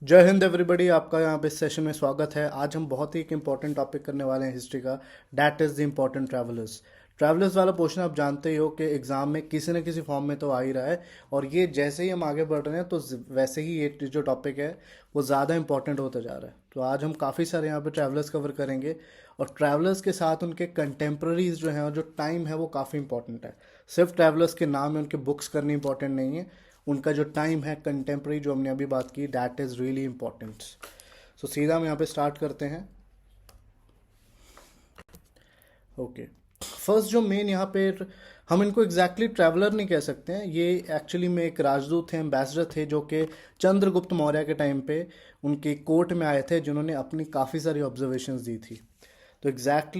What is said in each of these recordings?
जय हिंद एवरीबॉडी। आपका यहाँ पे इस सेशन में स्वागत है। आज हम बहुत ही एक इम्पॉर्टेंट टॉपिक करने वाले हैं हिस्ट्री का। That is the important travellers. Travellers वाला पोर्शन आप जानते ही हो कि एग्जाम में किसी न किसी फॉर्म में तो आ ही रहा है। और ये जैसे ही हम आगे बढ़ रहे हैं तो वैसे ही ये जो टॉपिक है वो ज़्यादा इंपॉर्टेंट होता जा रहा है। तो आज हम काफ़ी सारे यहाँ पे ट्रैवलर्स कवर करेंगे और ट्रैवलर्स के साथ उनके कंटेम्प्रेरीज जो हैं और जो टाइम है वो काफ़ी इंपॉर्टेंट है। सिर्फ ट्रैवलर्स के नाम है, उनके बुक्स करनी इंपॉर्टेंट नहीं है। उनका जो टाइम है कंटेम्प्रेरी जो हमने अभी बात की, दैट इज़ रियली इंपॉर्टेंट। सो सीधा हम यहाँ पे स्टार्ट करते हैं। ओके, फर्स्ट जो मेन यहाँ पे हम इनको एग्जैक्टली ट्रैवलर नहीं कह सकते हैं, ये एक्चुअली में एक राजदूत थे, एम्बेसडर थे जो कि चंद्रगुप्त मौर्य के टाइम पे उनके कोर्ट में आए थे, जिन्होंने अपनी काफ़ी सारी ऑब्जर्वेशंस दी थी। तो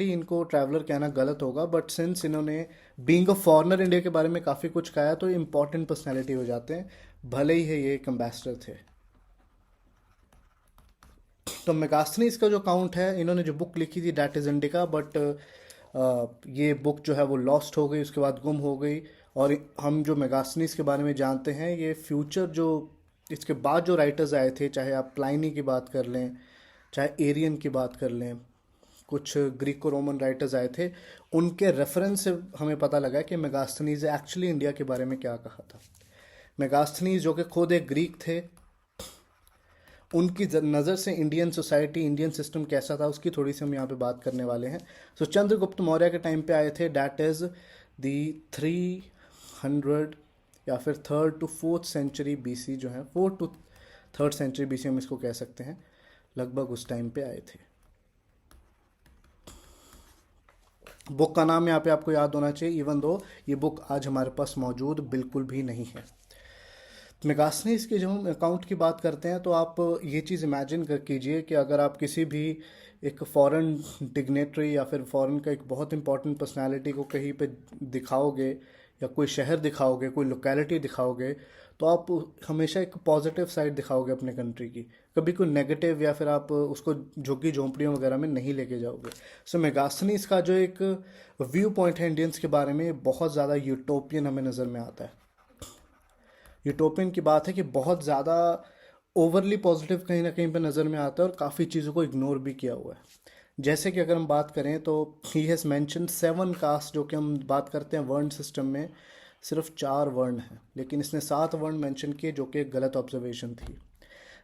इनको ट्रैवलर कहना गलत होगा, बट सिंस इन्होंने बीइंग अ फॉरेनर इंडिया के बारे में काफ़ी कुछ कहा तो इम्पॉर्टेंट पर्सनैलिटी हो जाते हैं, भले ही है ये एक एम्बेसडर थे। तो मेगास्थनीज का जो काउंट है, इन्होंने जो बुक लिखी थी डैट इज़ इंडिका, बट ये बुक जो है वो लॉस्ट हो गई, उसके बाद गुम हो गई। और हम जो मेगास्थनीज के बारे में जानते हैं, ये फ्यूचर जो इसके बाद जो राइटर्स आए थे, चाहे आप प्लाइनी की बात कर लें, चाहे एरियन की बात कर लें, कुछ ग्रीको रोमन राइटर्स आए थे, उनके रेफरेंस से हमें पता लगा कि मेगास्थनीज एक्चुअली इंडिया के बारे में क्या कहा था। मेगास्थनीज जो कि खुद एक ग्रीक थे, उनकी नज़र से इंडियन सोसाइटी, इंडियन सिस्टम कैसा था, उसकी थोड़ी सी हम यहाँ पे बात करने वाले हैं। सो चंद्रगुप्त मौर्य के टाइम पे आए थे, डैट इज़ दी 300 या फिर third to fourth century BC जो है, fourth to third century BC हम इसको कह सकते हैं, लगभग उस टाइम पे आए थे। बुक का नाम यहाँ पे आपको याद होना चाहिए, इवन दो ये बुक आज हमारे पास मौजूद बिल्कुल भी नहीं है। मेगास्थनीज के जब हम अकाउंट की बात करते हैं तो आप ये चीज़ इमेजिन कर कीजिए कि अगर आप किसी भी एक फॉरेन डिग्नेटरी या फिर फॉरेन का एक बहुत इंपॉर्टेंट पर्सनालिटी को कहीं पे दिखाओगे, या कोई शहर दिखाओगे, कोई लोकेलिटी दिखाओगे, तो आप हमेशा एक पॉजिटिव साइड दिखाओगे अपने कंट्री की, कभी कोई नेगेटिव या फिर आप उसको झुग्गी झोंपड़ियों वगैरह में नहीं लेके जाओगे। सो मेगास्थनीज का जो एक व्यू पॉइंट है इंडियंस के बारे में, बहुत ज़्यादा यूटोपियन हमें नज़र में आता है। यूटोपियन की बात है कि बहुत ज़्यादा ओवरली पॉजिटिव कहीं ना कहीं पे नज़र में आता है और काफ़ी चीज़ों को इग्नोर भी किया हुआ है। जैसे कि अगर हम बात करें तो ही हैज़ मैंशन 7 कास्ट, जो कि हम बात करते हैं वर्ण सिस्टम में सिर्फ 4 वर्ण हैं, लेकिन इसने 7 वर्ण मेंशन किए, जो कि एक गलत ऑब्जर्वेशन थी।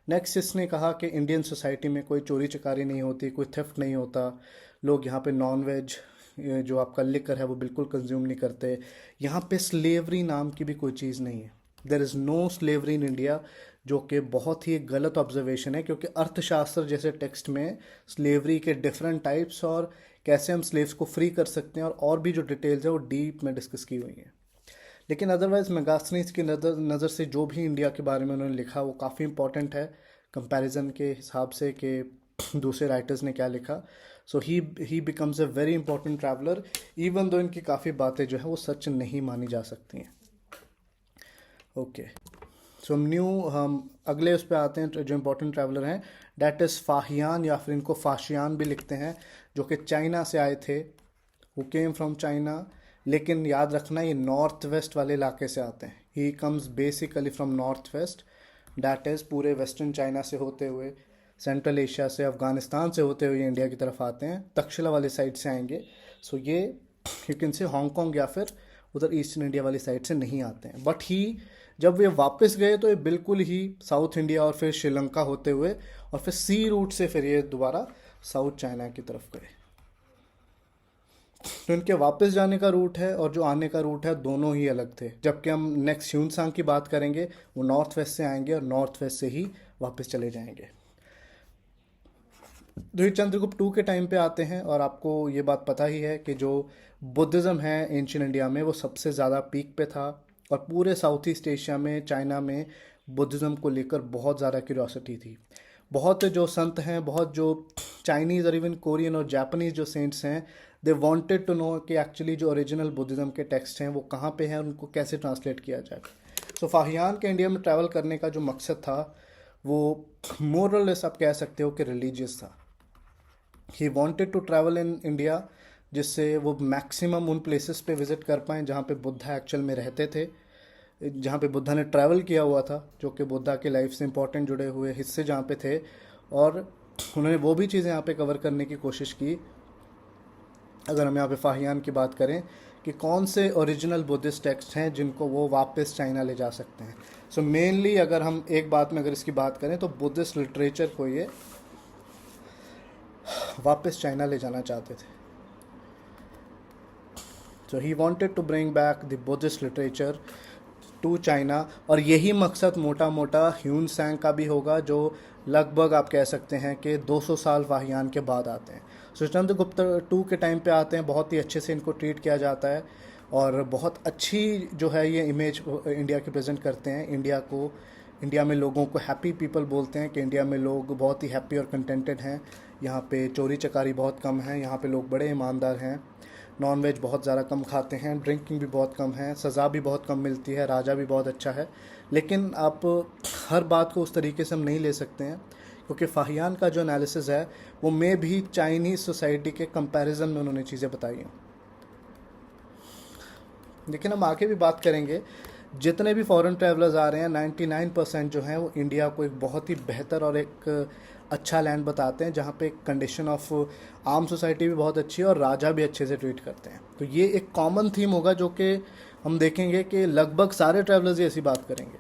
नेक्स्ट इसने कहा कि इंडियन सोसाइटी में कोई चोरी चकारी नहीं होती, कोई थेफ्ट नहीं होता, लोग यहाँ पे नॉन वेज जो आपका लिकर है वो बिल्कुल कंज्यूम नहीं करते, यहाँ पे स्लेवरी नाम की भी कोई चीज़ नहीं है, there is no slavery in India, जो कि बहुत ही एक गलत ऑब्जर्वेशन है, क्योंकि अर्थशास्त्र जैसे टेक्स्ट में स्लेवरी के डिफरेंट टाइप्स और कैसे हम स्लेव्स को फ्री कर सकते हैं और भी जो डिटेल्स है वो डीप में डिस्कस की हुई हैं। लेकिन अदरवाइज मेगास्थनीज की नज़र से जो भी इंडिया के बारे में उन्होंने लिखा वो काफ़ी इंपॉर्टेंट है कंपैरिजन के हिसाब से कि दूसरे राइटर्स ने क्या लिखा। So he becomes a very important traveller, even though इनकी काफ़ी बातें जो है वो सच नहीं मानी जा सकती हैं। ओके, सो हम अगले उस पर आते हैं जो इम्पोर्टेंट ट्रैवलर हैं, डैट इज़ फाहियान, या फिर इनको फाशियान भी लिखते हैं, जो कि चाइना से आए थे, वो केम फ्रॉम चाइना। लेकिन याद रखना ये नॉर्थ वेस्ट वाले इलाके से आते हैं, he comes basically from north west, that is पूरे वेस्टर्न चाइना से होते हुए, सेंट्रल एशिया से, अफ़गानिस्तान से होते हुए इंडिया की तरफ आते हैं, तक्षशिला वाली साइड से आएंगे। सो ये यू कैन से हांगकॉन्ग या फिर उधर ईस्टर्न इंडिया वाली साइड से नहीं आते हैं, बट ही जब वे वापस गए तो ये बिल्कुल ही साउथ इंडिया और फिर श्रीलंका होते हुए और फिर सी रूट से फिर ये दोबारा साउथ चाइना की तरफ गए। तो इनके वापस जाने का रूट है और जो आने का रूट है, दोनों ही अलग थे। जबकि हम नेक्स्ट ह्यूनसांग की बात करेंगे, वो नॉर्थ वेस्ट से आएंगे और नॉर्थ वेस्ट से ही वापस चले जाएंगे। तो ये चंद्रगुप्त टू के टाइम पे आते हैं, और आपको ये बात पता ही है कि जो बुद्धिज़्म है एंशियंट इंडिया में वो सबसे ज़्यादा पीक पे था, और पूरे साउथ ईस्ट एशिया में, चाइना में बुद्धिज़्म को लेकर बहुत ज़्यादा क्यूरियोसिटी थी। बहुत जो संत हैं, बहुत जो चाइनीज़ और इवन कोरियन और जापानीज़ जो सेंट्स हैं, दे वांटेड टू नो कि एक्चुअली जो ओरिजिनल बुद्धिज़्म के टेक्स्ट हैं वो कहाँ पे हैं, उनको कैसे ट्रांसलेट किया जाए। सो फाहियान के इंडिया में ट्रैवल करने का जो मकसद था वो मोरलेस आप कह सकते हो कि रिलीजियस था। He wanted to travel in India, जिससे वो मैक्सिमम उन प्लेसेस पे विज़िट कर पाएँ जहाँ पे बुद्धा एक्चुअल में रहते थे, जहाँ पे बुद्धा ने ट्रैवल किया हुआ था, जो कि बुद्धा की लाइफ से इंपॉर्टेंट जुड़े हुए हिस्से जहाँ पे थे, और उन्होंने वो भी चीज़ें यहाँ पे कवर करने की कोशिश की। अगर हम यहाँ पे फाहियान की बात करें कि कौन से ओरिजिनल बुद्धिस्ट टेक्स्ट हैं जिनको वो वापस चाइना ले जा सकते हैं। सो मेनली अगर हम एक बात में अगर इसकी बात करें तो बुद्धिस्ट लिटरेचर को ये वापस चाइना ले जाना चाहते थे। So he wanted to bring back the Buddhist literature to China, और यही मकसद मोटा मोटा ह्यून सैंग का भी होगा, जो लगभग आप कह सकते हैं कि 200 साल फाहियान के बाद आते हैं। सो चंद्रगुप्त टू के टाइम पे आते हैं, बहुत ही अच्छे से इनको ट्रीट किया जाता है और बहुत अच्छी जो है ये इमेज इंडिया की प्रेजेंट करते हैं। इंडिया में लोगों को हैप्पी पीपल बोलते हैं कि इंडिया में लोग बहुत ही हैप्पी और कंटेंटेड हैं। यहाँ पे चोरी चकारी बहुत कम है, यहाँ पे लोग बड़े ईमानदार हैं, नॉन वेज बहुत ज़्यादा कम खाते हैं, ड्रिंकिंग भी बहुत कम है, सज़ा भी बहुत कम मिलती है, राजा भी बहुत अच्छा है। लेकिन आप हर बात को उस तरीके से हम नहीं ले सकते हैं, क्योंकि फाहियान का जो एनालिसिस है वो में भी चाइनीज़ सोसाइटी के कंपैरिजन में उन्होंने चीज़ें बताई हैं। लेकिन हम आगे भी बात करेंगे, जितने भी फॉरेन ट्रैवलर्स आ रहे हैं 99% जो हैं वो इंडिया को एक बहुत ही बेहतर और एक अच्छा लैंड बताते हैं, जहाँ पे कंडीशन ऑफ आम सोसाइटी भी बहुत अच्छी है और राजा भी अच्छे से ट्रीट करते हैं। तो ये एक कॉमन थीम होगा जो कि हम देखेंगे कि लगभग सारे ट्रैवलर्स ही ऐसी बात करेंगे।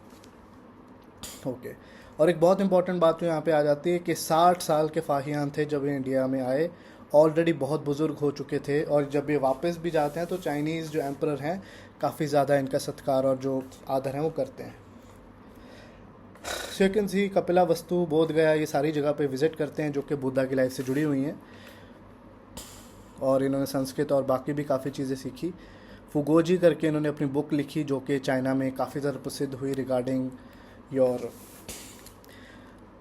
ओके, और एक बहुत इंपॉर्टेंट बात तो यहाँ पे आ जाती है कि 60 साल के फाहियान थे जब ये इंडिया में आए, ऑलरेडी बहुत बुज़ुर्ग हो चुके थे, और जब ये वापस भी जाते हैं तो चाइनीज़ जो एम्परर हैं काफ़ी ज़्यादा इनका सत्कार और जो आदर है वो करते हैं। सेकंड सी कपिला वस्तु, बोध गया, ये सारी जगह पे विज़िट करते हैं जो कि बुद्धा की लाइफ से जुड़ी हुई हैं, और इन्होंने संस्कृत और बाकी भी काफ़ी चीज़ें सीखी। फुगोजी करके इन्होंने अपनी बुक लिखी जो कि चाइना में काफ़ी ज़्यादा प्रसिद्ध हुई regarding your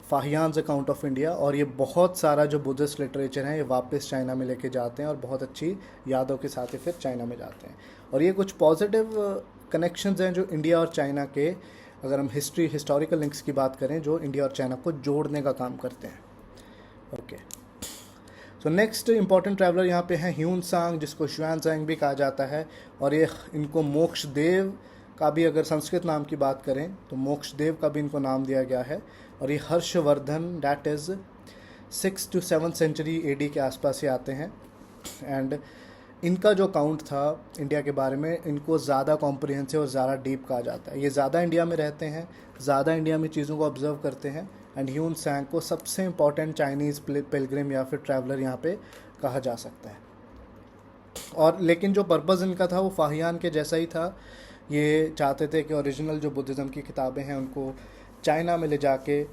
Fahien's account of India, और ये बहुत सारा जो बुद्धिस्ट लिटरेचर है ये वापस चाइना में लेके जाते हैं और बहुत अच्छी यादों के साथ ही फिर चाइना में जाते हैं। और ये कुछ पॉजिटिव कनेक्शंस हैं जो इंडिया और चाइना के, अगर हम हिस्टोरिकल लिंक्स की बात करें, जो इंडिया और चाइना को जोड़ने का काम करते हैं। Okay, so next important traveller यहाँ पे हैं ह्यून सांग, जिसको ह्यूआनज़ांग भी कहा जाता है, और ये इनको मोक्ष देव का भी, अगर संस्कृत नाम की बात करें तो मोक्ष देव का भी इनको नाम दिया गया है। और ये Harshvardhan, that is 6 to 7 century AD के आसपास ही आते हैं। एंड इनका जो अकाउंट था इंडिया के बारे में, इनको ज़्यादा कॉम्प्रिहेंसिव और ज़्यादा डीप कहा जाता है। ये ज़्यादा इंडिया में रहते हैं, ज़्यादा इंडिया में चीज़ों को ऑब्जर्व करते हैं, एंड ह्यून सैंग को सबसे इम्पॉर्टेंट चाइनीज़ पिलग्रिम या फिर ट्रैवलर यहाँ पे कहा जा सकता है। और लेकिन जो पर्पज़ इनका था वो फाहियान के जैसा ही था। ये चाहते थे कि ओरिजिनल जो बुद्धिज़्म की किताबें हैं उनको चाइना में ले जाके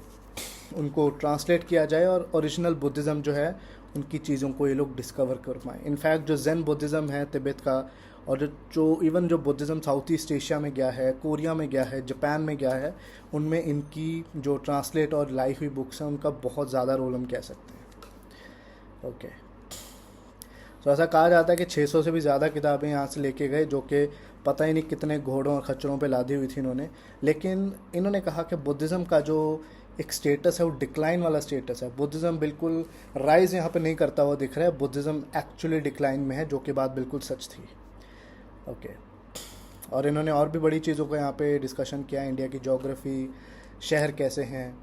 उनको ट्रांसलेट किया जाए, और ओरिजिनल बुद्धिज़्म जो है उनकी चीज़ों को ये लोग डिस्कवर कर पाएँ। इनफैक्ट जो ज़ेन बुद्धिज़्म है तिब्बत का, और जो इवन जो बुद्धिज़्म साउथ ईस्ट एशिया में गया है, कोरिया में गया है, जापान में गया है, उनमें इनकी जो ट्रांसलेट और लाई हुई बुक्स हैं उनका बहुत ज़्यादा रोल हम कह सकते हैं। ओके, तो ऐसा कहा जाता है कि 600 से भी ज़्यादा किताबें यहाँ से लेके गए, जो कि पता ही नहीं कितने घोड़ों और खच्चरों पे लादी हुई थी इन्होंने। लेकिन इन्होंने कहा कि बुद्धिज़्म का जो एक स्टेटस है वो डिक्लाइन वाला स्टेटस है। बुद्धिज़्म बिल्कुल राइज़ यहाँ पे नहीं करता हुआ दिख रहा है, बुद्धिज़्म एक्चुअली डिक्लाइन में है, जो कि बात बिल्कुल सच थी। ओके, और इन्होंने और भी बड़ी चीज़ों को यहाँ पे डिस्कशन किया, इंडिया की ज्योग्राफी, शहर कैसे हैं,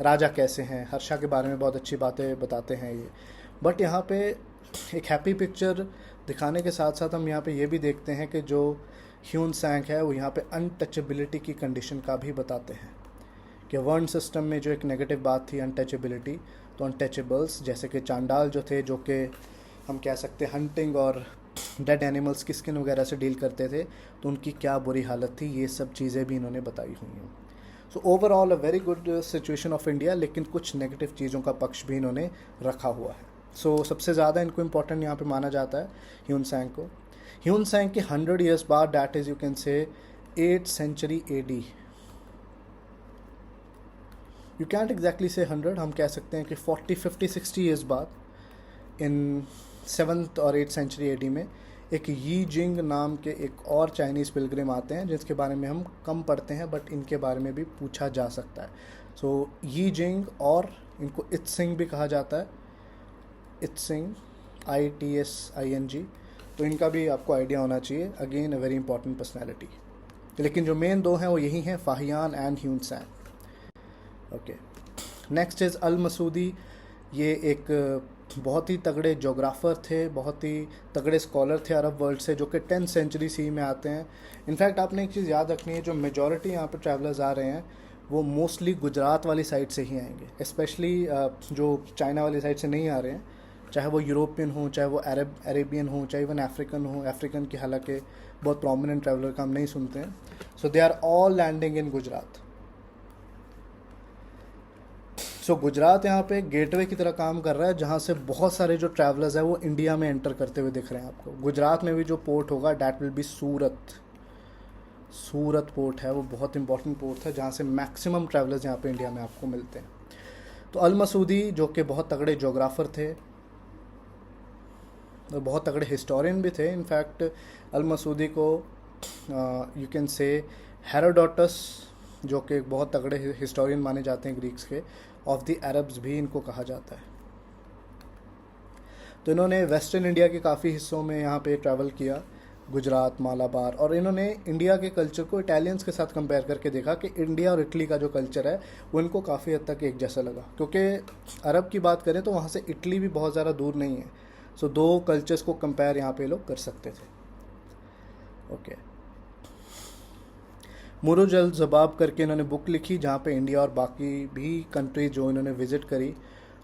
राजा कैसे हैं, हर्षा के बारे में बहुत अच्छी बातें बताते हैं ये। बट यहाँ पे एक हैप्पी पिक्चर दिखाने के साथ साथ हम यहाँ पे ये भी देखते हैं कि जो ह्यून सैंग है वो यहाँ पे अनटचेबिलिटी की कंडीशन का भी बताते हैं कि वर्ण सिस्टम में जो एक नेगेटिव बात थी अनटचेबिलिटी, तो अनटचेबल्स जैसे कि चांडाल जो थे, जो कि हम कह सकते हैं हंटिंग और डेड एनिमल्स की स्किन वगैरह से डील करते थे, तो उनकी क्या बुरी हालत थी, ये सब चीज़ें भी इन्होंने बताई हुई हैं। So overall a very good situation of India, लेकिन कुछ नेगेटिव चीज़ों का पक्ष भी इन्होंने रखा हुआ है। सो सबसे ज़्यादा इनको इम्पोर्टेंट यहाँ पे माना जाता है ह्यून सैंग को। ह्यून सैंग के 100 ईयर्स बाद, डैट इज़ यू कैन से 8th century AD, you can't exactly से 100, हम कह सकते हैं कि 40, 50, 60 ईयर्स बाद इन 7th और 8th century AD में एक यी जिंग नाम के एक और चाइनीज़ पिलग्रिम आते हैं, जिसके बारे में हम कम पढ़ते हैं, बट इनके बारे में भी पूछा जा सकता है। सो यी जिंग, और इनको इत्सिंग भी कहा जाता है, इत्सिंग, ITSING, तो इनका भी आपको आइडिया होना चाहिए। Again a very important personality. लेकिन जो मेन दो हैं वो यही हैं, Fahien and Hiuen Tsang. Okay, next is Al Masudi. ये एक बहुत ही तगड़े जोग्राफ़र थे, बहुत ही तगड़े स्कॉलर थे अरब वर्ल्ड से, जो कि 10th सेंचुरी सी में आते हैं। इनफैक्ट आपने एक चीज़ याद रखनी है, जो मेजॉरिटी यहाँ पर ट्रैवलर्स आ रहे हैं वो मोस्टली गुजरात वाली साइड से ही आएंगे, स्पेशली जो चाइना वाली साइड से नहीं आ रहे हैं, चाहे वो यूरोपियन हो, चाहे वो अरेबियन हो, चाहे इवन अफ्रीकन हो। अफ्रीकन की हालांकि बहुत प्रोमिनेंट ट्रैवलर का हम नहीं सुनते हैं। So they are all landing in Gujarat. So Gujarat यहाँ पे गेटवे की तरह काम कर रहा है, जहाँ से बहुत सारे जो ट्रैवलर्स हैं वो इंडिया में एंटर करते हुए दिख रहे हैं आपको। गुजरात में भी जो पोर्ट होगा that will be Surat. Surat port है, वो बहुत इंपॉर्टेंट पोर्ट है, जहाँ से मैक्सिमम ट्रैवलर्स यहाँ पे इंडिया में आपको मिलते हैं। तो अल मसूदी जो कि बहुत तगड़े जोग्राफ़र थे और बहुत तगड़े हिस्टोरियन भी थे। इनफैक्ट अल मसूदी को यू कैन से हेरोडोटस, जो कि बहुत तगड़े हिस्टोरियन माने जाते हैं ग्रीक्स के, ऑफ द अरब्स भी इनको कहा जाता है। तो इन्होंने वेस्टर्न इंडिया के काफ़ी हिस्सों में यहाँ पे ट्रैवल किया, गुजरात, मालाबार, और इन्होंने इंडिया के कल्चर को इटालियंस के साथ कंपेयर करके देखा कि इंडिया और इटली का जो कल्चर है वो इनको काफ़ी हद तक एक जैसा लगा। क्योंकि अरब की बात करें तो वहाँ से इटली भी बहुत ज़्यादा दूर नहीं है। सो दो कल्चर्स को कंपेयर यहाँ पे लोग कर सकते थे। ओके, मुरुज अल ज़बाब करके इन्होंने बुक लिखी, जहाँ पे इंडिया और बाकी भी कंट्री जो इन्होंने विज़िट करी,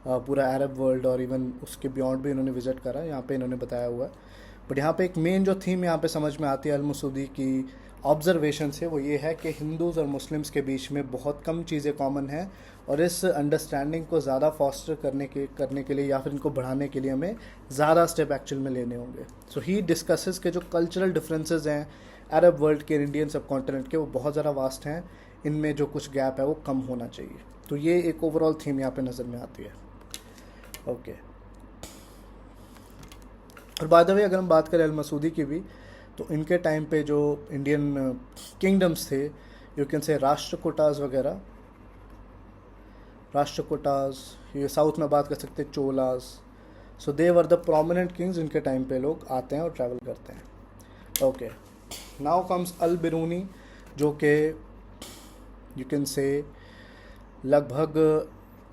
पूरा अरब वर्ल्ड और इवन उसके बियॉन्ड भी इन्होंने विज़िट करा, यहाँ पे इन्होंने बताया हुआ है। बट यहाँ पे एक मेन जो थीम यहाँ पे समझ में आती है अल मसूदी की ऑब्जर्वेशन से, वो ये है कि हिंदूज़ और मुस्लिम्स के बीच में बहुत कम चीज़ें कॉमन हैं, और इस अंडरस्टैंडिंग को ज़्यादा फॉस्टर करने के लिए या फिर इनको बढ़ाने के लिए हमें ज़्यादा स्टेप एक्चुअल में लेने होंगे। सो ही डिस्कसेस के जो कल्चरल डिफरेंसेस हैं अरब वर्ल्ड के, इंडियन सब कॉन्टिनेंट के, वो बहुत ज़्यादा वास्ट हैं। इनमें जो कुछ गैप है वो कम होना चाहिए। तो ये एक ओवरऑल थीम यहाँ पे नज़र में आती है। ओके, और बाय द वे अगर हम बात करें अल मसूदी की भी, तो इनके टाइम पे जो इंडियन किंगडम्स थे, यू कैन से राष्ट्रकूटास वगैरह, राष्ट्रकूटास, ये साउथ में बात कर सकते हैं चोलास। सो दे वर द प्रोमिनेंट किंग्स, इनके टाइम पे लोग आते हैं और ट्रैवल करते हैं। ओके, नाउ कम्स अल बिरूनी, जो कि यू कैन से लगभग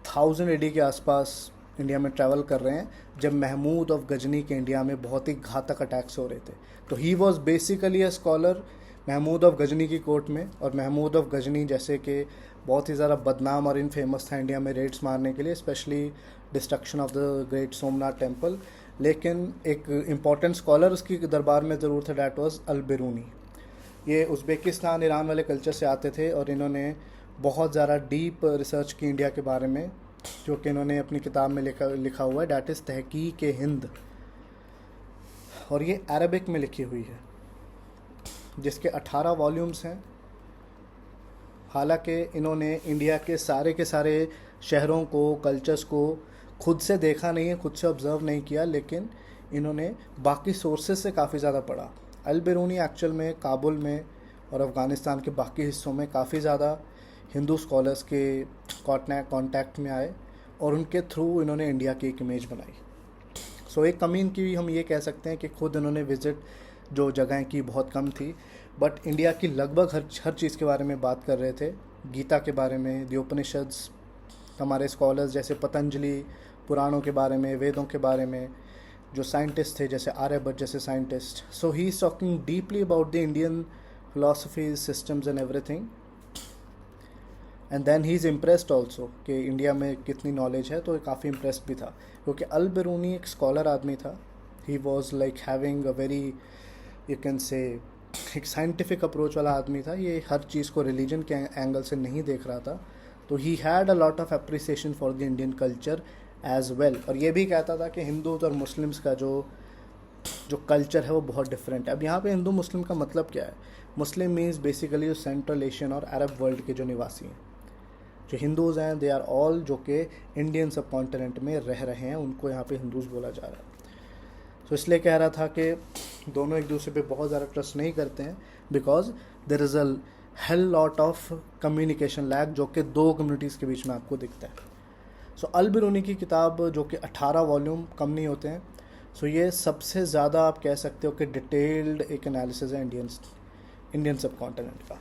1000 AD के आसपास इंडिया में ट्रैवल कर रहे हैं, जब महमूद ऑफ गजनी के इंडिया में बहुत ही घातक अटैक्स हो रहे थे। तो he was basically a scholar Mahmud of Ghazni की कोर्ट में, और महमूद ऑफ गजनी जैसे कि बहुत ही ज़्यादा बदनाम और इनफेमस था इंडिया में रेड्स मारने के लिए, specially destruction of the great Somnath temple. लेकिन एक इम्पॉर्टेंट स्कॉलर उसकी दरबार में ज़रूर था, डैट वॉज अल बिरूनी। ये उज़्बेकिस्तान, ईरान वाले कल्चर से आते थे, और इन्होंने बहुत ज़्यादा डीप रिसर्च की इंडिया के बारे में, जो कि इन्होंने अपनी किताब में लिखा हुआ है, डैट इज़ तहकीक हिंद, और ये अरबिक में लिखी हुई है, जिसके 18 वॉल्यूम्स हैं। हालांकि इन्होंने इंडिया के सारे शहरों को, कल्चर्स को खुद से देखा नहीं है, खुद से ऑब्ज़र्व नहीं किया, लेकिन इन्होंने बाकी सोर्सेज से काफ़ी ज़्यादा पढ़ा। अल बिरूनी एक्चुअल में काबुल में और अफ़गानिस्तान के बाकी हिस्सों में काफ़ी ज़्यादा हिंदू स्कॉलर्स के कांटेक्ट में आए, और उनके थ्रू इन्होंने इंडिया की एक इमेज बनाई। सो एक कमी इनकी हम ये कह सकते हैं कि खुद इन्होंने विज़िट जो जगहें की बहुत कम थी, बट इंडिया की लगभग हर चीज़ के बारे में बात कर रहे थे। गीता के बारे में, द उपनिषद्स, हमारे स्कॉलर्स जैसे पतंजलि, पुराणों के बारे में, वेदों के बारे में, जो साइंटिस्ट थे जैसे आर्यभट्ट जैसे scientist. So he is talking deeply about the Indian philosophies, systems and everything. And then he is impressed also कि इंडिया में कितनी नॉलेज है, तो काफ़ी इम्प्रेस्ड भी था, क्योंकि अल बिरूनी एक स्कॉलर आदमी था। He was like having a very, you can से, एक साइंटिफिक अप्रोच वाला आदमी था। ये हर चीज़ को रिलीजन के एंगल से नहीं देख रहा था। तो he had a lot of appreciation for the Indian culture as well, और ये भी कहता था कि हिंदूज और मुस्लिम्स का जो कल्चर है वो बहुत डिफरेंट है। अब यहाँ पे हिंदू मुस्लिम का मतलब क्या है? मुस्लिम मीन्स बेसिकली सेंट्रल एशियन और अरब वर्ल्ड के जो निवासी हैं। जो हिंदूज़ हैं दे आर ऑल जो कि इंडियन सब कॉन्टिनेंट में रह रहे हैं, उनको यहाँ पे हिंदूज़ बोला जा रहा है। तो इसलिए कह रहा था कि दोनों एक दूसरे पे बहुत ज़्यादा ट्रस्ट नहीं करते हैं, because there is a hell lot of communication lag जो कि दो कम्युनिटीज़ के बीच में आपको दिखता है। सो अल बिरूनी की किताब जो कि 18 वॉल्यूम, कम नहीं होते हैं। सो ये सबसे ज़्यादा आप कह सकते हो कि डिटेल्ड एक एनालिसिस है इंडियन सब कॉन्टिनेंट का।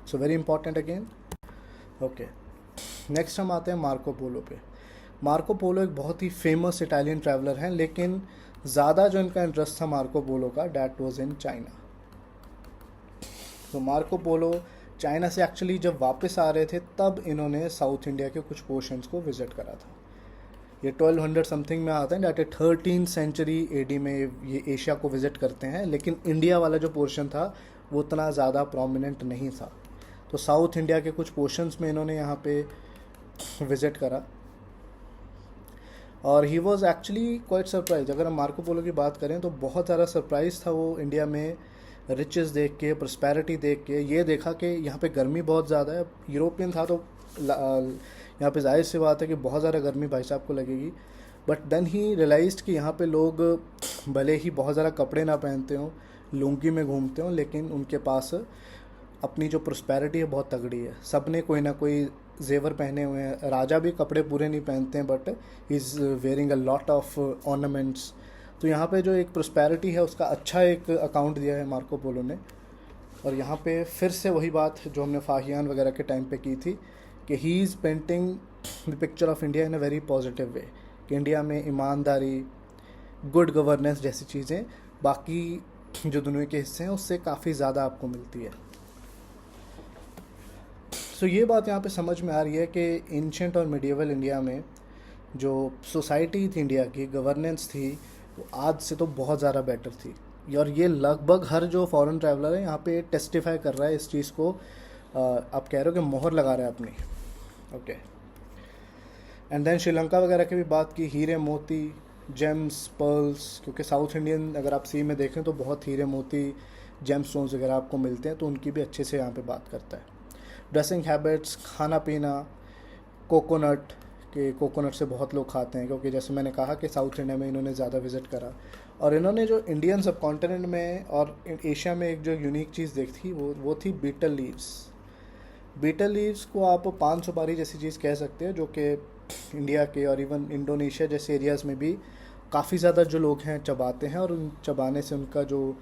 So very important again. Okay, next हम आते हैं मार्को पोलो पे। मार्को पोलो एक बहुत ही फेमस इटालियन ट्रैवलर हैं, लेकिन ज़्यादा जो इनका इंटरेस्ट था मार्को पोलो का, डैट वाज इन चाइना। तो मार्को पोलो चाइना से एक्चुअली जब वापस आ रहे थे तब इन्होंने साउथ इंडिया के कुछ पोर्शंस को विज़िट करा था। ये 1200 समथिंग में आते हैं, डैट 13 सेंचुरी एडी में ये एशिया को विज़िट करते हैं, लेकिन इंडिया वाला जो पोर्शन था वो उतना ज़्यादा प्रोमिनेंट नहीं था। तो साउथ इंडिया के कुछ पोर्शंस में इन्होंने यहाँ पे विज़िट करा और he was actually quite surprise. अगर हम मार्को पोलो की बात करें तो बहुत ज़्यादा सरप्राइज था वो इंडिया में रिचेस देख के, प्रॉस्पेरिटी देख के। ये देखा कि यहाँ पे गर्मी बहुत ज़्यादा है। यूरोपियन था तो यहाँ पे जाहिर सी बात है कि बहुत ज़्यादा गर्मी भाई साहब को लगेगी, बट देन ही रियलाइज्ड कि यहाँ पे लोग भले ही बहुत ज़्यादा कपड़े ना पहनते हों, लुंगी में घूमते हों, लेकिन उनके पास अपनी जो प्रॉस्पेरिटी है बहुत तगड़ी है। सब ने कोई ना कोई जेवर पहने हुए हैं। राजा भी कपड़े पूरे नहीं पहनते हैं, but he is wearing a lot of ornaments. तो यहाँ पे जो एक प्रॉस्पेरिटी है उसका अच्छा एक अकाउंट दिया है मार्को पोलो ने। और यहाँ पे फिर से वही बात जो हमने फाहियान वगैरह के टाइम पे की थी कि he is painting the picture of India in a very positive way, कि इंडिया में ईमानदारी, गुड गवर्नेंस जैसी चीज़ें बाकी जो दुनिया के हिस्से हैं उससे काफ़ी ज़्यादा आपको मिलती है। सो ये बात यहाँ पे समझ में आ रही है कि एंशिएंट और मिडिएवल इंडिया में जो सोसाइटी थी, इंडिया की गवर्नेंस थी, वो आज से तो बहुत ज़्यादा बेटर थी। और ये लगभग हर जो फॉरेन ट्रैवलर है यहाँ पे टेस्टिफाई कर रहा है इस चीज़ को। आप कह रहे हो कि मोहर लगा रहा है अपनी। ओके, एंड देन श्रीलंका वगैरह की भी बात की, हीरे मोती, जेम्स, पर्ल्स, क्योंकि साउथ इंडियन अगर आप सी में देखें तो बहुत हीरे मोती, जेम स्टोन्स वगैरह आपको मिलते हैं, तो उनकी भी अच्छे से यहाँ पे बात करता है। ड्रेसिंग हैबिट्स, खाना पीना, कोकोनट के कोकोनट से बहुत लोग खाते हैं, क्योंकि जैसे मैंने कहा कि साउथ इंडिया में इन्होंने ज़्यादा विज़िट करा। और इन्होंने जो इंडियन सब कॉन्टिनेंट में और एशिया में एक जो यूनिक चीज़ देखी वो थी बीटल लीव्स। बीटल लीव्स को आप पान सुपारी जैसी चीज़ कह सकते हैं, जो कि इंडिया के और इवन इंडोनेशिया जैसे एरियाज़ में भी काफ़ी ज़्यादा जो लोग हैं चबाते हैं, और उन चबाने से उनका जो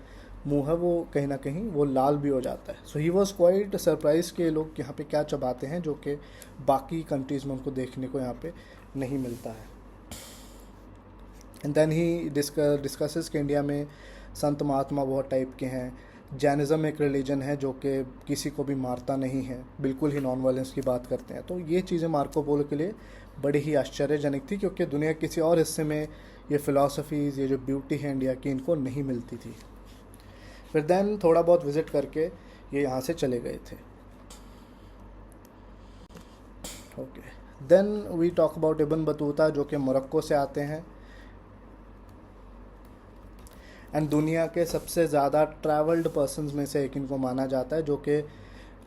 मुंह है वो कहीं ना कहीं वो लाल भी हो जाता है। सो ही वॉज क्वाइट सरप्राइज के लोग यहाँ पे क्या चबाते हैं जो कि बाकी कंट्रीज़ में उनको देखने को यहाँ पे नहीं मिलता है। एंड देन ही डिस्कसेस कि इंडिया में संत महात्मा बहुत टाइप के हैं। जैनिज़्म एक रिलीजन है जो कि किसी को भी मारता नहीं है, बिल्कुल ही नॉन वायलेंस की बात करते हैं। तो ये चीज़ें मार्को पोलो के लिए बड़ी ही आश्चर्यजनक थी, क्योंकि दुनिया के किसी और हिस्से में ये फ़िलासफ़ीज़, ये जो ब्यूटी है इंडिया की, इनको नहीं मिलती थी। फिर देन थोड़ा बहुत विज़िट करके ये यहाँ से चले गए थे। Okay, then we talk about Ibn Battuta, जो कि मोरक्को से आते हैं एंड दुनिया के सबसे ज़्यादा ट्रैवल्ड पर्सन्स में से एक इनको माना जाता है, जो कि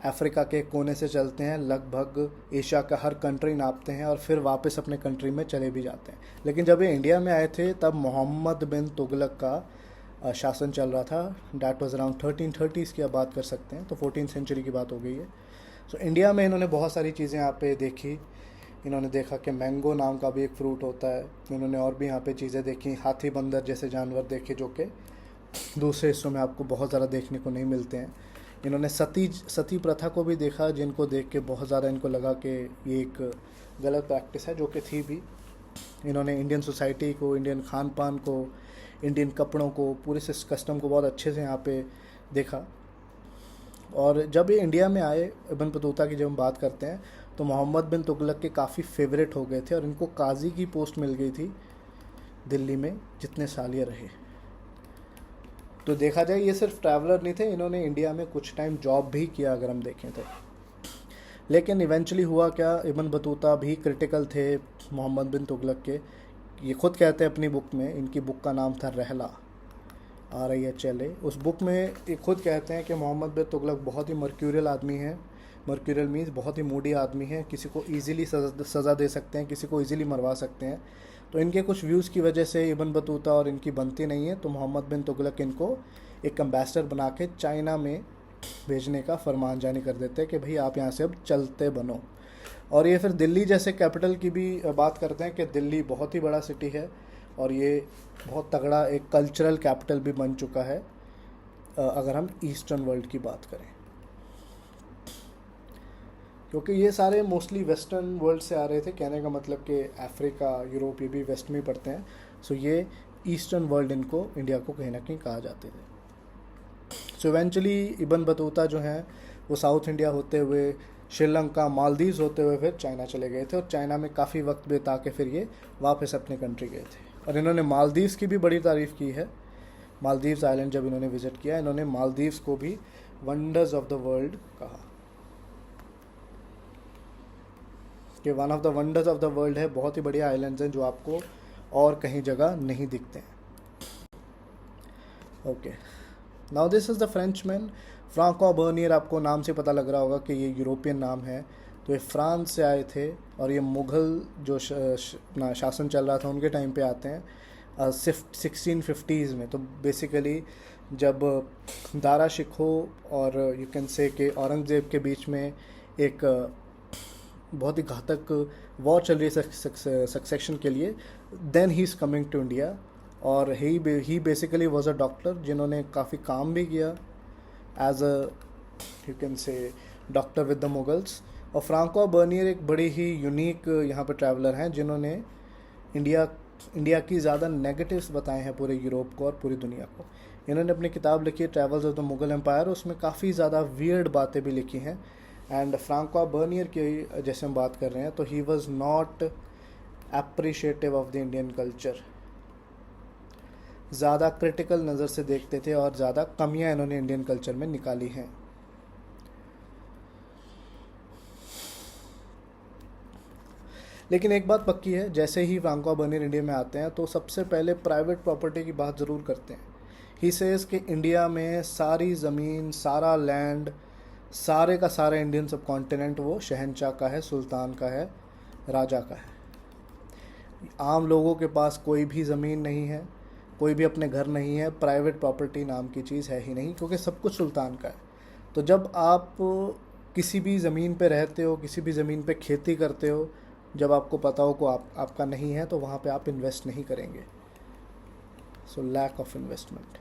अफ्रीका के कोने से चलते हैं, लगभग एशिया का हर कंट्री नापते हैं और फिर वापस अपने कंट्री में चले भी जाते हैं। लेकिन जब ये इंडिया में आए थे तब मोहम्मद बिन तुगलक का शासन चल रहा था। डैट वाज अराउंड 1330 की आप बात कर सकते हैं, तो 14th सेंचुरी की बात हो गई है। सो इंडिया में इन्होंने बहुत सारी चीज़ें यहाँ पे देखी। इन्होंने देखा कि मैंगो नाम का भी एक फ्रूट होता है। इन्होंने और भी यहाँ पे चीज़ें देखी, हाथी बंदर जैसे जानवर देखे जो कि दूसरे हिस्सों में आपको बहुत ज़्यादा देखने को नहीं मिलते हैं। इन्होंने सती प्रथा को भी देखा, जिनको देख के बहुत ज़्यादा इनको लगा कि ये एक गलत प्रैक्टिस है, जो कि थी भी। इन्होंने इंडियन सोसाइटी को, इंडियन खान पान को, इंडियन कपड़ों को, पूरे से कस्टम को बहुत अच्छे से यहाँ पे देखा। और जब ये इंडिया में आए, इब्न बतूता की जब हम बात करते हैं तो मोहम्मद बिन तुगलक के काफ़ी फेवरेट हो गए थे और इनको काजी की पोस्ट मिल गई थी दिल्ली में, जितने साल ये रहे। तो देखा जाए ये सिर्फ ट्रैवलर नहीं थे, इन्होंने इंडिया में कुछ टाइम जॉब भी किया अगर हम देखें तो। लेकिन इवेंचुअली हुआ क्या, इब्न बतूता भी क्रिटिकल थे मोहम्मद बिन तुगलक के। ये खुद कहते हैं अपनी बुक में, इनकी बुक का नाम था रहला, RIHLA। उस बुक में ये खुद कहते हैं कि मोहम्मद बिन तुगलक बहुत ही मर्क्यूरियल आदमी है। मर्क्यूरियल मीन्स बहुत ही मूडी आदमी है, किसी को ईजिली सज़ा दे सकते हैं, किसी को ईजिली मरवा सकते हैं। तो इनके कुछ व्यूज़ की वजह से इब्न बतूता और इनकी बनती नहीं है, तो मोहम्मद बिन तुगलक इनको एक एम्बेसडर बना के चाइना में भेजने का फरमान जारी कर देते हैं कि भाई आप यहाँ से अब चलते बनो। और ये फिर दिल्ली जैसे कैपिटल की भी बात करते हैं कि दिल्ली बहुत ही बड़ा सिटी है और ये बहुत तगड़ा एक कल्चरल कैपिटल भी बन चुका है। अगर हम ईस्टर्न वर्ल्ड की बात करें, क्योंकि ये सारे मोस्टली वेस्टर्न वर्ल्ड से आ रहे थे। कहने का मतलब कि अफ्रीका, यूरोप, ये भी वेस्ट में ही पड़ते हैं। सो ये ईस्टर्न वर्ल्ड इनको, इंडिया को कहीं ना कहीं कहा जाते थे। सो इवेंचुअली इब्न बतूता जो हैं वो साउथ इंडिया होते हुए, श्रीलंका, मालदीव्स होते हुए फिर चाइना चले गए थे, और चाइना में काफ़ी वक्त बिता के फिर ये वापस अपने कंट्री गए थे। और इन्होंने मालदीव्स की भी बड़ी तारीफ़ की है। मालदीव्स आइलैंड जब इन्होंने विज़िट किया, इन्होंने मालदीव्स को भी वंडर्स ऑफ द वर्ल्ड कहा, कि one of the wonders of the world है। बहुत ही बढ़िया आइलैंड्स हैं जो आपको और कहीं जगह नहीं दिखते हैं। Okay, now this is the Frenchman Francois Bernier. आपको नाम से पता लग रहा होगा कि ये यूरोपियन नाम है। तो ये फ्रांस से आए थे, और ये मुग़ल जो शासन चल रहा था उनके टाइम पे आते हैं, 1650s में। तो बेसिकली जब दारा शिकोह और यू कैन से कि औरंगज़ेब के बीच में एक बहुत ही घातक वॉर चल रही है सक्सेशन के लिए, then he is coming to India. और he basically was a doctor, जिन्होंने काफ़ी काम भी किया as a you can say doctor with the Mughals. और फ्रांको बर्नियर एक बड़े ही यूनिक यहाँ पर ट्रैवलर हैं, जिन्होंने इंडिया की ज़्यादा नेगेटिव्स बताए हैं पूरे यूरोप को और पूरी दुनिया को। इन्होंने अपनी किताब लिखी है travels of the Mughal empire, उसमें काफ़ी ज़्यादा वियर्ड बातें भी लिखी हैं। एंड फ्रांको बर्नियर की जैसे हम बात कर रहे हैं, तो he was not appreciative of the Indian culture. ज़्यादा क्रिटिकल नज़र से देखते थे, और ज़्यादा कमियां इन्होंने इंडियन कल्चर में निकाली हैं। लेकिन एक बात पक्की है, जैसे ही फ्रांको बर्नियर इंडिया में आते हैं तो सबसे पहले प्राइवेट प्रॉपर्टी की बात ज़रूर करते हैं। ही सेज कि इंडिया में सारी ज़मीन, सारा लैंड, सारे का सारा इंडियन सब कॉन्टिनेंट वो शहंशाह का है, सुल्तान का है, राजा का है। आम लोगों के पास कोई भी ज़मीन नहीं है, कोई भी अपने घर नहीं है, प्राइवेट प्रॉपर्टी नाम की चीज़ है ही नहीं, क्योंकि सब कुछ सुल्तान का है। तो जब आप किसी भी ज़मीन पे रहते हो, किसी भी ज़मीन पे खेती करते हो, जब आपको पता हो को आपका नहीं है, तो वहाँ पे आप इन्वेस्ट नहीं करेंगे। So lack of investment.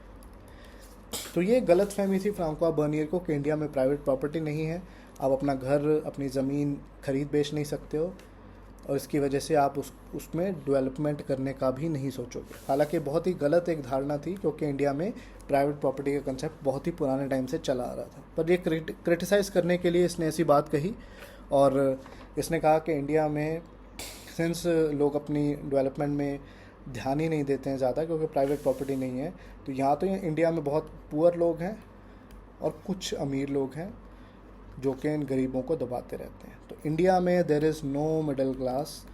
तो ये गलत फहमी थी फ्रांको बर्नियर को कि इंडिया में प्राइवेट प्रॉपर्टी नहीं है, आप अपना घर, अपनी ज़मीन खरीद बेच नहीं सकते हो, और इसकी वजह से आप उसमें डेवलपमेंट करने का भी नहीं सोचोगे। हालांकि बहुत ही गलत एक धारणा थी, क्योंकि इंडिया में प्राइवेट प्रॉपर्टी का कंसेप्ट बहुत ही पुराने टाइम से चला आ रहा था। पर ये क्रिटिसाइज़ करने के लिए इसने ऐसी बात कही, और इसने कहा कि इंडिया में सिंस लोग अपनी डेवलपमेंट में ध्यान ही नहीं देते हैं ज़्यादा, क्योंकि प्राइवेट प्रॉपर्टी नहीं है, तो यहाँ तो इंडिया में बहुत पुअर लोग हैं और कुछ अमीर लोग हैं जो कि इन गरीबों को दबाते रहते हैं। तो इंडिया में there is no middle class,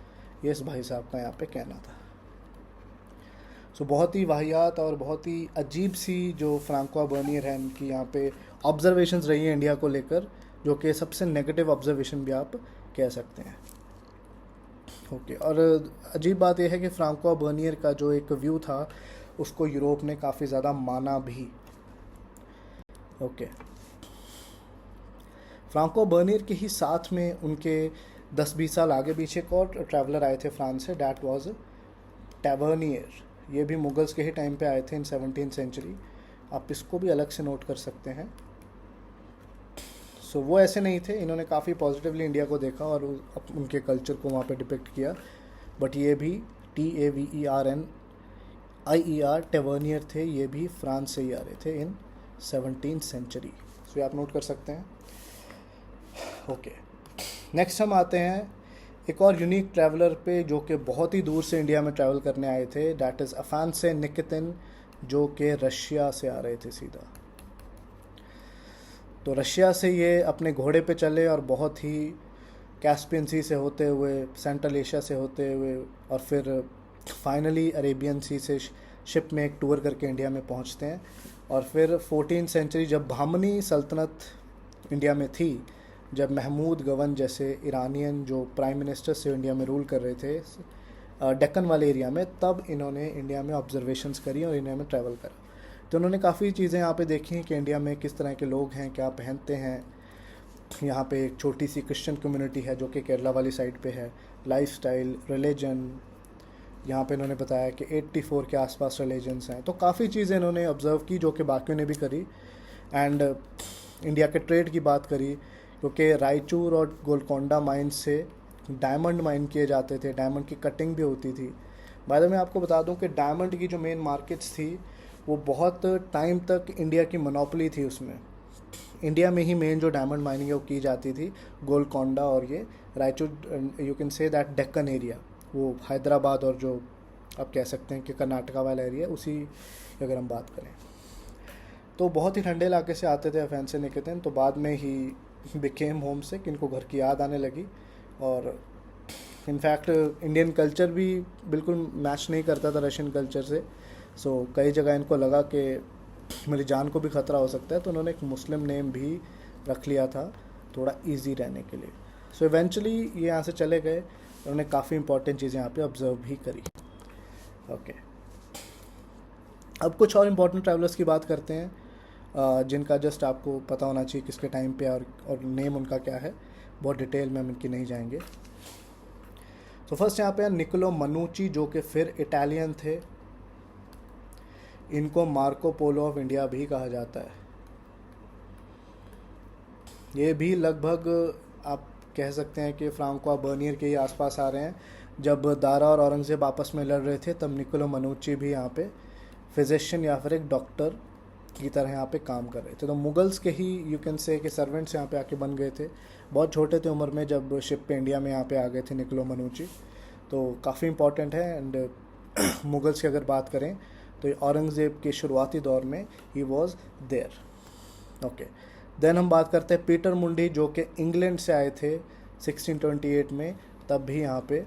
ये इस भाई साहब का यहाँ पे कहना था। सो बहुत ही वाहियात और बहुत ही अजीब सी जो फ्रांको बर्नियर है, इनकी यहाँ पे ऑब्जर्वेशंस रही हैं इंडिया को लेकर, जो कि सबसे नेगेटिव ऑब्जर्वेशन भी आप कह सकते हैं। ओके, और अजीब बात यह है कि फ्रांको बर्नियर का जो एक व्यू था उसको यूरोप ने काफ़ी ज़्यादा माना भी। ओके, फ्रांको बर्नियर के ही साथ में उनके 10-20 साल आगे पीछे एक और ट्रैवलर आए थे फ्रांस से, डैट वाज टैवर्नियर। ये भी मुगल्स के ही टाइम पे आए थे इन 17th सेंचुरी। आप इसको भी अलग से नोट कर सकते हैं। सो वो ऐसे नहीं थे, इन्होंने काफ़ी पॉजिटिवली इंडिया को देखा और उनके कल्चर को वहाँ पे डिपिक्ट किया। बट ये भी TAVERNIER टैवर्नियर थे, ये भी फ्रांस से ही आ रहे थे इन 17th सेंचुरी। सो आप नोट कर सकते हैं। ओके, नेक्स्ट हम आते हैं एक और यूनिक ट्रैवलर पे, जो कि बहुत ही दूर से इंडिया में ट्रैवल करने आए थे। डैट इज़ अफान्से निकितिन, जो कि रशिया से आ रहे थे सीधा। तो रशिया से ये अपने घोड़े पे चले और बहुत ही कैस्पियन सी से होते हुए, सेंट्रल एशिया से होते हुए, और फिर फाइनली अरेबियन सी से शिप में एक टूर करके इंडिया में पहुंचते हैं। और फिर 14th सेंचुरी जब बहमनी सल्तनत इंडिया में थी, जब महमूद गवन जैसे ईरानियन जो प्राइम मिनिस्टर से इंडिया में रूल कर रहे थे डेक्कन वाले एरिया में, तब इन्होंने इंडिया में ऑब्जर्वेशंस करी और इंडिया में ट्रैवल करा। तो उन्होंने काफ़ी चीज़ें यहाँ पे देखी कि इंडिया में किस तरह के लोग हैं, क्या पहनते हैं। यहाँ पे एक छोटी सी क्रिश्चियन कम्युनिटी है जो कि केरला वाली साइड पे है। लाइफस्टाइल, रिलीजन, यहाँ पे इन्होंने बताया कि 84 के आसपास रिलीजन्स हैं। तो काफ़ी चीज़ें इन्होंने ऑब्ज़र्व की जो कि बाकियों ने भी करी। एंड इंडिया के ट्रेड की बात करी, क्योंकि रायचूर और गोलकोंडा माइन से डायमंड माइन किए जाते थे, डायमंड की कटिंग भी होती थी। बाद में आपको बता दूं कि डायमंड की जो मेन मार्केट्स थी वो बहुत टाइम तक इंडिया की मोनोपोली थी। उसमें इंडिया में ही मेन जो डायमंड माइनिंग है वो की जाती थी, गोलकोंडा और ये Raichur, you can say that Deccan area, वो हैदराबाद और जो आप कह सकते हैं कि कर्नाटका वाला एरिया, उसी की अगर हम बात करें तो बहुत ही ठंडे इलाके से आते थे अफैन से निकेतन। तो बाद में ही बिकेम होम सिक, इनको घर की याद आने लगी। और इनफैक्ट इंडियन कल्चर भी बिल्कुल मैच नहीं करता था रशियन कल्चर से। सो कई जगह इनको लगा कि मेरी जान को भी ख़तरा हो सकता है, तो उन्होंने एक मुस्लिम नेम भी रख लिया था थोड़ा इजी रहने के लिए। सो इवेंचुअली ये यहाँ से चले गए। उन्होंने काफ़ी इंपॉर्टेंट चीज़ें यहाँ पे ऑब्जर्व भी करी। ओके, अब कुछ और इम्पोर्टेंट ट्रैवलर्स की बात करते हैं जिनका जस्ट आपको पता होना चाहिए किसके टाइम पे और नेम उनका क्या है। बहुत डिटेल में हम इनकी नहीं जाएंगे। तो फर्स्ट यहाँ पे निकोलो मनुची, जो कि फिर इटालियन थे। इनको मार्को पोलो ऑफ इंडिया भी कहा जाता है। ये भी लगभग आप कह सकते हैं कि फ्रांको बर्नियर के ही आसपास आ रहे हैं। जब दारा और औरंगजेब आपस में लड़ रहे थे तब निकोलो मनुची भी यहाँ पे फिजिशियन या फिर एक डॉक्टर की तरह यहाँ पे काम कर रहे थे। तो मुगल्स के ही यू कैन से कि सर्वेंट्स यहाँ पे आके बन गए थे। बहुत छोटे थे उम्र में जब शिप पे इंडिया में यहाँ पे आ गए थे निकोलो मनुची। तो काफ़ी इंपॉर्टेंट है। एंड मुगल्स की अगर बात करें तो औरंगज़ेब के शुरुआती दौर में he was there. Okay, then हम बात करते हैं पीटर मुंडी, जो कि इंग्लैंड से आए थे 1628 में। तब भी यहाँ पे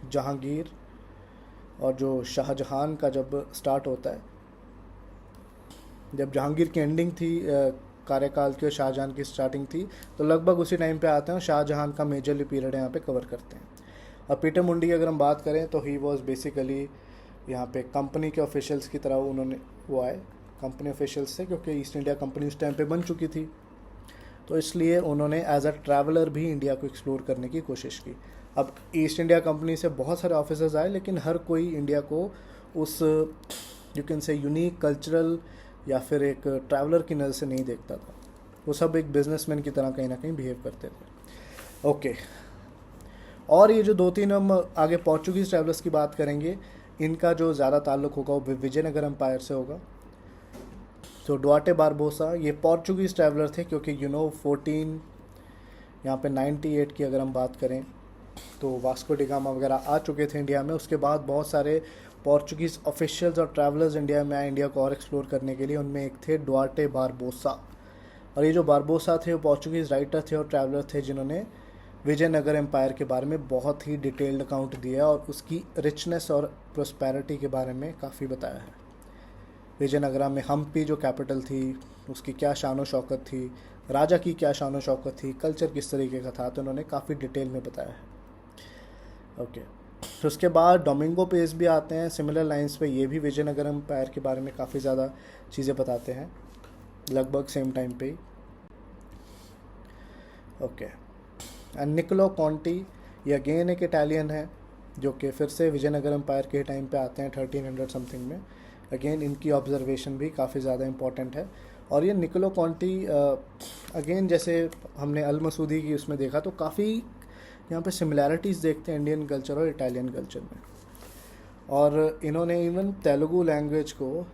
जहांगीर और जो शाहजहां का जब स्टार्ट होता है, जब जहांगीर की एंडिंग थी कार्यकाल की और शाहजहां की स्टार्टिंग थी, तो लगभग उसी टाइम पे आते हैं और शाहजहां का मेजरली पीरियड यहाँ पे कवर करते हैं। और पीटर मुंडी की अगर हम बात करें तो ही वॉज बेसिकली यहाँ पे कंपनी के ऑफिशियल्स की तरह उन्होंने वो आए कंपनी ऑफिशियल्स से, क्योंकि ईस्ट इंडिया कंपनी उस टाइम पे बन चुकी थी। तो इसलिए उन्होंने एज अ ट्रैवलर भी इंडिया को एक्सप्लोर करने की कोशिश की। अब ईस्ट इंडिया कंपनी से बहुत सारे ऑफिसर्स आए, लेकिन हर कोई इंडिया को उस यू कैन से यूनिक कल्चरल या फिर एक ट्रैवलर की नज़र से नहीं देखता था। वो सब एक बिजनेसमैन की तरह कहीं ना कहीं बिहेव करते थे। ओके, और ये जो दो तीन हम आगे पोर्चुगीज़ ट्रैवलर्स की बात करेंगे, इनका जो ज़्यादा ताल्लुक होगा वो विजयनगर एम्पायर से होगा। तो डुआर्टे बारबोसा ये पोर्चुगीज़ ट्रैवलर थे, क्योंकि 14 यहाँ पे 98 की अगर हम बात करें तो वास्को डिगामा वगैरह आ चुके थे इंडिया में। उसके बाद बहुत सारे पोर्चुगीज़ ऑफिशियल्स और ट्रैवलर्स इंडिया में आए इंडिया को और एक्सप्लोर करने के लिए। उनमें एक थे डुआर्टे बारबोसा। और ये जो बारबोसा थे वो पोर्चुगीज़ राइटर थे और ट्रैवलर थे जिन्होंने विजयनगर एम्पायर के बारे में बहुत ही डिटेल्ड अकाउंट दिया और उसकी रिचनेस और प्रोस्पेरिटी के बारे में काफ़ी बताया है। विजयनगरा में हम्पी जो कैपिटल थी उसकी क्या शान व शौकत थी, राजा की क्या शान व शौकत थी, कल्चर किस तरीके का था, तो उन्होंने काफ़ी डिटेल में बताया है। ओके, तो उसके बाद डोमिंगो पेस भी आते हैं सिमिलर लाइंस पे। ये भी विजयनगर एम्पायर के बारे में काफ़ी ज़्यादा चीज़ें बताते हैं लगभग सेम टाइम पे ही। ओके, एंड निकोलो कॉन्टी ये अगेन एक इटालियन है जो कि फिर से विजयनगर एम्पायर के टाइम पे आते हैं 1300 समथिंग में। अगेन इनकी ऑब्जर्वेशन भी काफ़ी ज़्यादा इंपॉर्टेंट है। और ये निकोलो कॉन्टी अगेन जैसे हमने अल मसूदी की उसमें देखा, तो काफ़ी यहाँ पे सिमिलैरिटीज़ देखते हैं इंडियन कल्चर और इटालियन कल्चर में। और इन्होंने इवन तेलुगु लैंग्वेज को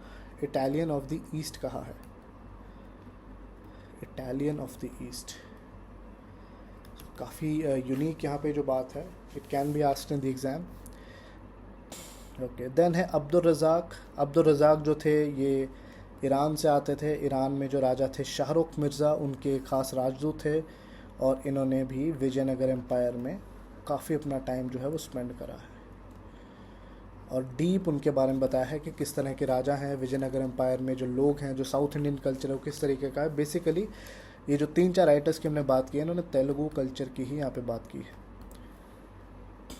इटालियन ऑफ द ईस्ट कहा है, इटालियन ऑफ द ईस्ट। काफ़ी यूनिक यहाँ पे जो बात है, it can be asked in the exam. Okay, then है अब्दुल रज़ाक जो थे ये ईरान से आते थे। ईरान में जो राजा थे शाहरुख मिर्ज़ा उनके ख़ास राजदूत थे और इन्होंने भी विजयनगर एम्पायर में काफ़ी अपना टाइम जो है वो स्पेंड करा है और डीप उनके बारे में बताया है कि किस तरह के राजा हैं। विजयनगर एम्पायर में जो लोग हैं, जो साउथ इंडियन कल्चर है वो किस तरीके का है। बेसिकली ये जो 3-4 राइटर्स की हमने बात की है, इन्होंने तेलुगु कल्चर की ही यहाँ पे बात की है,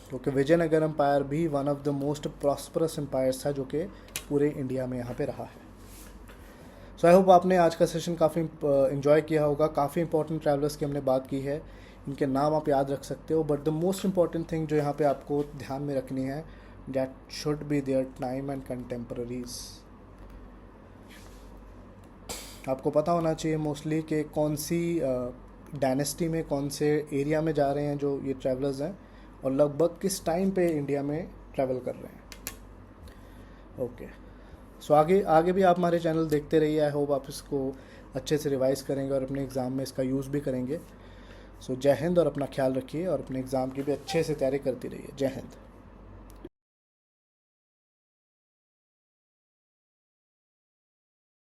क्योंकि विजयनगर एम्पायर भी one of the most prosperous empires था जो कि पूरे इंडिया में यहाँ पे रहा है। सो आई होप आपने आज का सेशन काफ़ी इन्जॉय किया होगा। काफ़ी इंपॉर्टेंट ट्रैवलर्स की हमने बात की है, इनके नाम आप याद रख सकते हो। But the most important thing जो यहाँ पे आपको ध्यान में रखनी है, that should be their time and contemporaries. आपको पता होना चाहिए मोस्टली कि कौन सी डायनेस्टी में, कौन से एरिया में जा रहे हैं जो ये ट्रैवलर्स हैं, और लगभग किस टाइम पे इंडिया में ट्रैवल कर रहे हैं। ओके, सो आगे आगे भी आप हमारे चैनल देखते रहिए। आई होप आप इसको अच्छे से रिवाइज़ करेंगे और अपने एग्ज़ाम में इसका यूज़ भी करेंगे। सो जय हिंद, और अपना ख्याल रखिए और अपने एग्ज़ाम की भी अच्छे से तैयारी करती रहिए। जय हिंद।